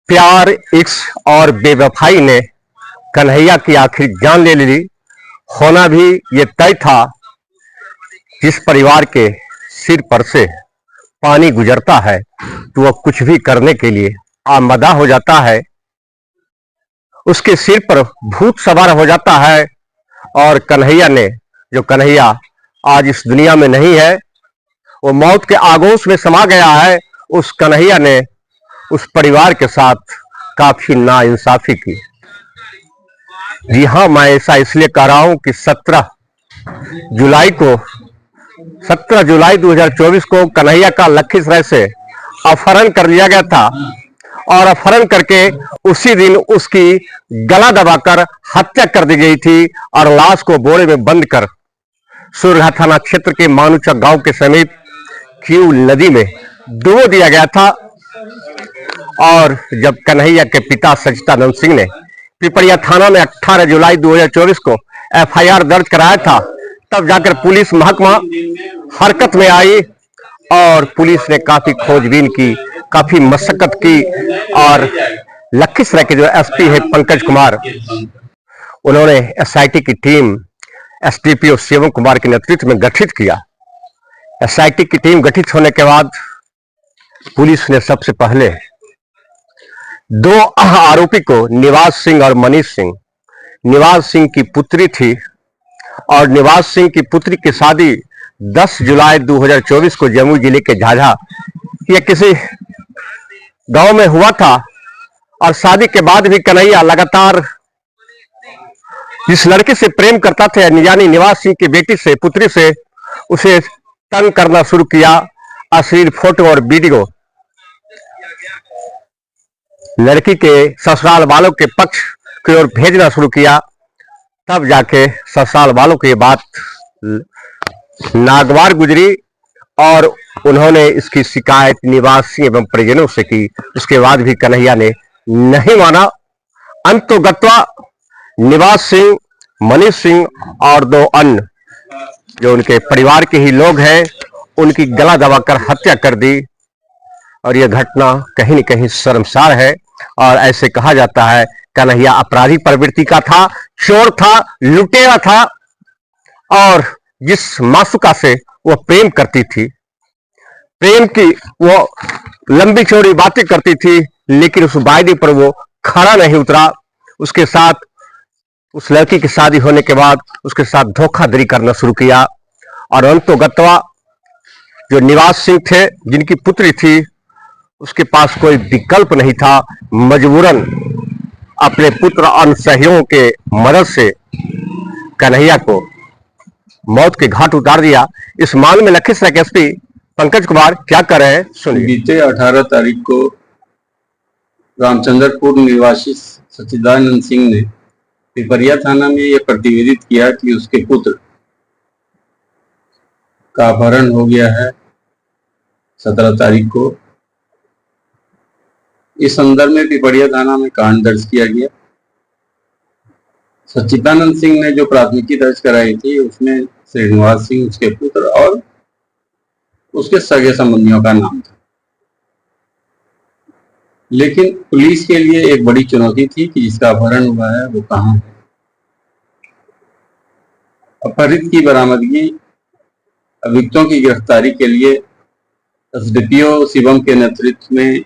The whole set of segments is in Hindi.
प्यार, इश्क और बेवफाई ने कन्हैया की आखिर जान ले ली। होना भी ये तय था, जिस परिवार के सिर पर से पानी गुजरता है तो वह कुछ भी करने के लिए आमदा हो जाता है। उसके सिर पर भूत सवार हो जाता है। और कन्हैया आज इस दुनिया में नहीं है, वो मौत के आगोश में समा गया है। उस कन्हैया ने उस परिवार के साथ काफी नाइंसाफी की। जी हाँ, मैं ऐसा इसलिए कह रहा हूं कि 17 जुलाई 2024 को कन्हैया का लखीसराय से अपहरण कर लिया गया था और अपहरण करके उसी दिन उसकी गला दबाकर हत्या कर दी गई थी और लाश को बोरे में बंद कर सूरघा थाना क्षेत्र के मानुचा गांव के समीप क्यू नदी में डुबो दिया गया था। और जब कन्हैया के पिता सचिदानंद सिंह ने पिपरिया थाना में 18 जुलाई 2024 को एफआईआर दर्ज कराया था, तब जाकर पुलिस महकमा हरकत में आई और पुलिस ने काफी खोजबीन की, काफी मशक्कत की और लखीसराय के जो एसपी है पंकज कुमार, उन्होंने एसआईटी की टीम एसडीपीओ शिवम कुमार के नेतृत्व में गठित किया। एसआईटी की टीम गठित होने के बाद पुलिस ने सबसे पहले दो आरोपी को, निवास सिंह और मनीष सिंह, निवास सिंह की पुत्री थी और निवास सिंह की पुत्री की शादी 10 जुलाई 2024 को जमुई जिले के झाझा या किसी गांव में हुआ था। और शादी के बाद भी कन्हैया लगातार जिस लड़के से प्रेम करता था, यानी निवास सिंह की बेटी से, पुत्री से, उसे तंग करना शुरू किया। अश्लील फोटो और वीडियो लड़की के ससुराल वालों के पक्ष की ओर भेजना शुरू किया। तब जाके ससुराल वालों को ये बात नागवार गुजरी और उन्होंने इसकी शिकायत निवासी एवं परिजनों से की। उसके बाद भी कन्हैया ने नहीं माना। अंतोगत्वा निवास सिंह, मनीष सिंह और दो अन्य जो उनके परिवार के ही लोग हैं, उनकी गला दबाकर हत्या कर दी। और यह घटना कहीं न कहीं शर्मसार है। और ऐसे कहा जाता है कन्हैया अपराधी प्रवृत्ति का था, चोर था, लुटेरा था और जिस मासूका से वो प्रेम करती थी, प्रेम की वो लंबी चौड़ी बातें करती थी, लेकिन उस वायदे पर वो खड़ा नहीं उतरा। उसके साथ, उस लड़की की शादी होने के बाद उसके साथ धोखाधड़ी करना शुरू किया। और अंतोगत्वा जो निवास सिंह थे, जिनकी पुत्री थी, उसके पास कोई विकल्प नहीं था, मजबूरन अपने पुत्र और सहयोगियों के मदद से कन्हैया को मौत के घाट उतार दिया। इस मामले में लखीसराय के एसपी पंकज कुमार क्या कर रहे हैं, सुनिए। बीते 18 तारीख को रामचंद्रपुर निवासी सचिदानंद सिंह ने पिपरिया थाना में यह प्रतिवेदित किया कि उसके पुत्र का अपहरण हो गया है 17 तारीख को। इस संदर्भ में पिपरिया थाना में कांड दर्ज किया गया। सच्चिदानंद सिंह ने जो प्राथमिकी दर्ज कराई थी, उसमें श्रीनिवास सिंह, उसके पुत्र और उसके सगे संबंधियों का नाम था। लेकिन पुलिस के लिए एक बड़ी चुनौती थी कि जिसका अपहरण हुआ है वो कहाँ है। अपहरित की बरामदगी, अभियुक्तों की गिरफ्तारी के लिए एसडीपीओ शिवम के नेतृत्व में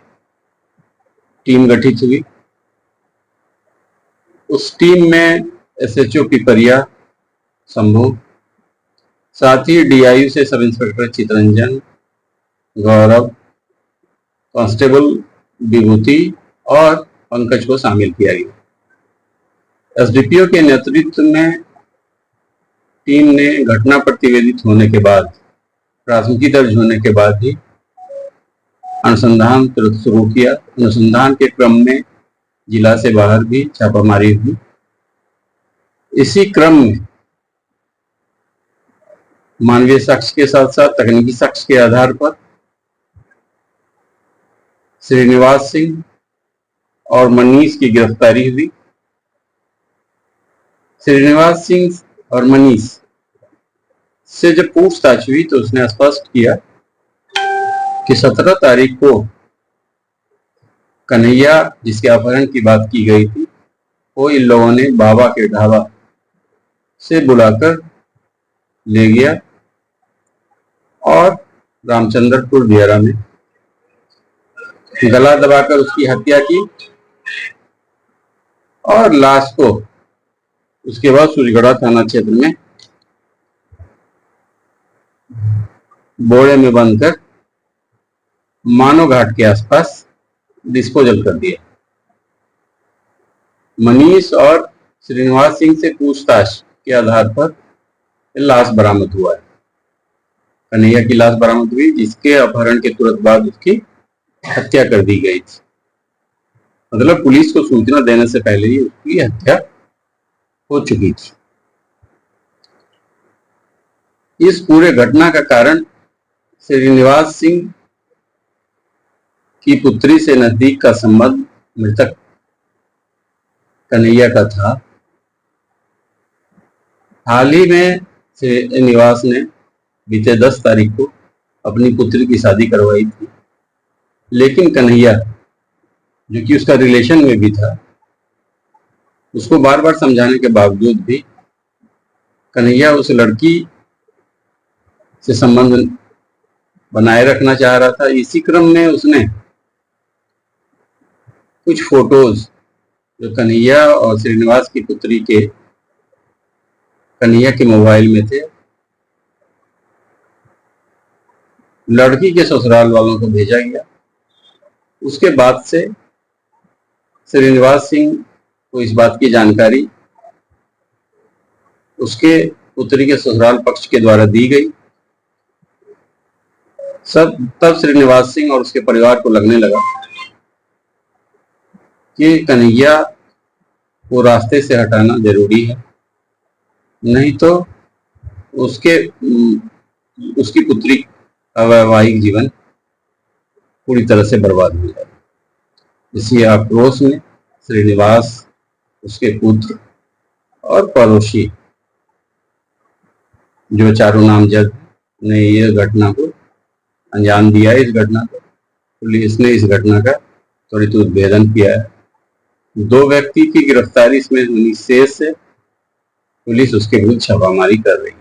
टीम गठित हुई। उस टीम में एसएचओ पिपरिया शंभू, साथ ही डीआईयू से सब इंस्पेक्टर चितरंजन, गौरव, कांस्टेबल विभूति और पंकज को शामिल किया गया। एसडीपीओ के नेतृत्व में टीम ने घटना प्रतिवेदित होने के बाद, प्राथमिकी दर्ज होने के बाद ही अनुसंधान तुरंत शुरू किया। अनुसंधान के क्रम में जिला से बाहर भी छापामारी हुई। इसी क्रम में मानवीय साक्ष्य के साथ साथ तकनीकी साक्ष्य के आधार पर श्रीनिवास सिंह और मनीष की गिरफ्तारी हुई। श्रीनिवास सिंह और मनीष से जब पूछताछ हुई तो उसने स्पष्ट किया कि 17 तारीख को कन्हैया जिसके अपहरण की बात की गई थी वो इन लोगों ने बाबा के ढाबा से बुलाकर ले गया और रामचंद्रपुर दियारा में गला दबाकर उसकी हत्या की और लाश को उसके बाद सूर्यगढ़ा थाना क्षेत्र में बोरे में बंद कर मानो घाट के आसपास डिस्पोजल कर दिया। मनीष और श्रीनिवास सिंह से पूछताछ के आधार पर लाश बरामद हुआ है। कन्हैया की लाश बरामद हुई जिसके अपहरण के तुरंत बाद उसकी हत्या कर दी गई थी। मतलब पुलिस को सूचना देने से पहले ही उसकी हत्या हो चुकी थी। इस पूरे घटना का कारण श्रीनिवास सिंह की पुत्री से नजदीक का संबंध मृतक कन्हैया का था। हाल ही में श्रीनिवास ने बीते 10 तारीख को अपनी पुत्री की शादी करवाई थी, लेकिन कन्हैया जो कि उसका रिलेशन में भी था, उसको बार बार समझाने के बावजूद भी कन्हैया उस लड़की से संबंध बनाए रखना चाह रहा था। इसी क्रम में उसने कुछ फोटोज जो कन्हैया और श्रीनिवास की पुत्री के कन्हैया के मोबाइल में थे, लड़की के ससुराल वालों को भेजा गया। उसके बाद से श्रीनिवास सिंह को इस बात की जानकारी उसके पुत्री के ससुराल पक्ष के द्वारा दी गई। तब श्रीनिवास सिंह और उसके परिवार को लगने लगा कि कन्हैया को रास्ते से हटाना जरूरी है, नहीं तो उसकी पुत्री का वैवाहिक जीवन पूरी तरह से बर्बाद हो जाए। इसी आक्रोश में श्रीनिवास, उसके पुत्र और पड़ोसी जो चारों नामजद ने यह घटना को अंजाम दिया। इस घटना को पुलिस ने इस घटना का त्वरित उद्भेदन किया है। 2 व्यक्ति की गिरफ्तारी इसमें होनी शेष है। पुलिस उसके विरुद्ध छापामारी कर रही है।